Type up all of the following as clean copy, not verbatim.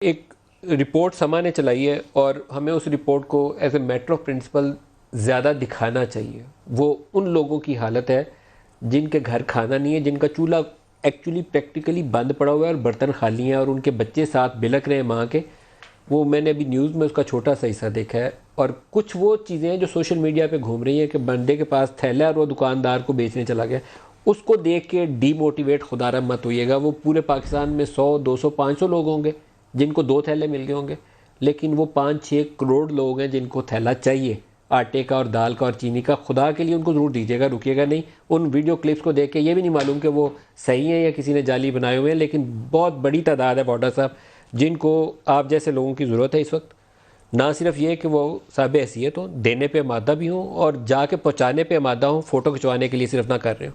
एक रिपोर्ट समा ने चलाई है और हमें उस रिपोर्ट को as a matter of principle ज़्यादा दिखाना चाहिए। वो उन लोगों की हालत है जिनके घर खाना नहीं है, जिनका चूल्हा एक्चुअली प्रैक्टिकली बंद पड़ा हुआ है और बर्तन खाली हैं और उनके बच्चे साथ बिलक रहे हैं माँ के। वो मैंने अभी न्यूज़ में उसका छोटा सा हिस्सा देखा है। और कुछ वो चीज़ें हैं जो सोशल मीडिया पे घूम रही हैं कि बंदे के पास थैला है और वो दुकानदार को बेचने चला गया। उसको देख के डीमोटिवेट खुदारा मत होइएगा। वो पूरे पाकिस्तान में 100, 200, 500 लोग होंगे जिनको 2 थैले मिल गए होंगे, लेकिन वो 5-6 करोड़ लोग हैं जिनको थैला चाहिए आटे का और दाल का और चीनी का। खुदा के लिए उनको ज़रूर दीजिएगा, रुकिएगा नहीं। उन वीडियो क्लिप्स को देख के ये भी नहीं मालूम कि वो सही हैं या किसी ने जाली बनाए हुए हैं, लेकिन बहुत बड़ी तादाद है बॉर्डर साहब जिनको आप जैसे लोगों की ज़रूरत है इस वक्त। ना सिर्फ ये कि वो साहब हैसियत हो, देने पे आमादा भी हों और जाके पहुँचाने पे आमादा हों, फ़ोटो खिंचवाने के लिए सिर्फ ना कर रहे हो।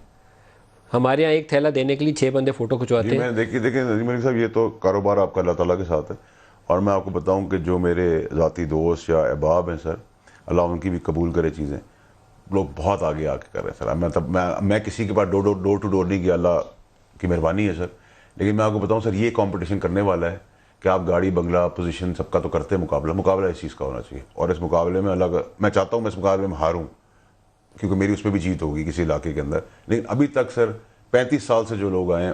हमारे यहाँ एक थैला देने के लिए 6 बंदे फ़ोटो खिंचवाते हैं। मैं देखिए नजीम मलिक साहब, ये तो कारोबार आपका अल्लाह ताला के साथ है। और मैं आपको बताऊं कि जो मेरे ज़ाती दोस्त या अहबाब हैं सर, अल्लाह उनकी भी कबूल करे चीज़ें, लोग बहुत आगे आके कर रहे हैं सर। मैं किसी के पास डोर टू डोर नहीं गया, अल्लाह की मेहरबानी है सर। लेकिन मैं आपको बताऊं सर, ये कंपटीशन करने वाला है कि आप गाड़ी बंगला पोजीशन सबका तो करते हैं, मुकाबला इस चीज़ का होना चाहिए। और इस मुकाबले में मैं चाहता हूँ मैं इस मुकाबले में हारूँ, क्योंकि मेरी उसमें भी जीत होगी किसी इलाके के अंदर। लेकिन अभी तक सर 35 साल से जो लोग आए हैं,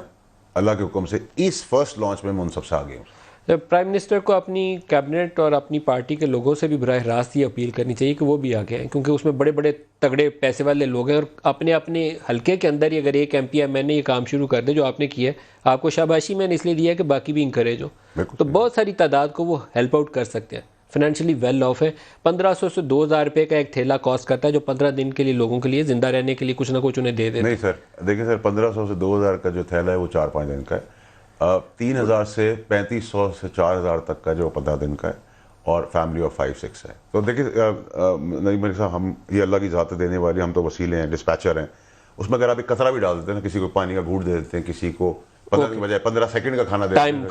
अल्लाह के हुक्म से इस फर्स्ट लॉन्च में मैं उन सबसे आगे हूँ। प्राइम मिनिस्टर को अपनी कैबिनेट और अपनी पार्टी के लोगों से भी बराह रास्त ये अपील करनी चाहिए कि वो भी आगे आएँ, क्योंकि उसमें बड़े बड़े तगड़े पैसे वाले लोग हैं और अपने अपने हल्के के अंदर ही अगर एक MP या मैंने ये काम शुरू कर दे जो आपने किया है, आपको शाबाशी मैंने इसलिए दिया है कि बाकी भी इंकरेज हो। तो बहुत सारी तादाद को वो हेल्प आउट कर सकते हैं। फाइनेंशियली वेल ऑफ है। 1500 से 2000 रुपये का एक थैला कॉस्ट करता है, जो 15 दिन के लिए लोगों के लिए ज़िंदा रहने के लिए कुछ ना कुछ उन्हें दे देते। नहीं सर, देखिए सर, 1500 से 2000 का जो थैला है वो 4-5 दिन का है। 3000 से 3500 से 4000 तक का जो 15 दिन का है, और फैमिली ऑफ 5-6 है। तो देखिए नईम मलिक साहब, हम ये अल्लाह की ज़ात देने वाली, हम तो वसीले हैं, डिस्पैचर हैं। उसमें अगर आप एक कतरा भी डाल देते हैं ना, किसी को पानी का घूंट दे देते हैं, किसी को 15 की बजाय 15 सेकंड का खाना देते हैं।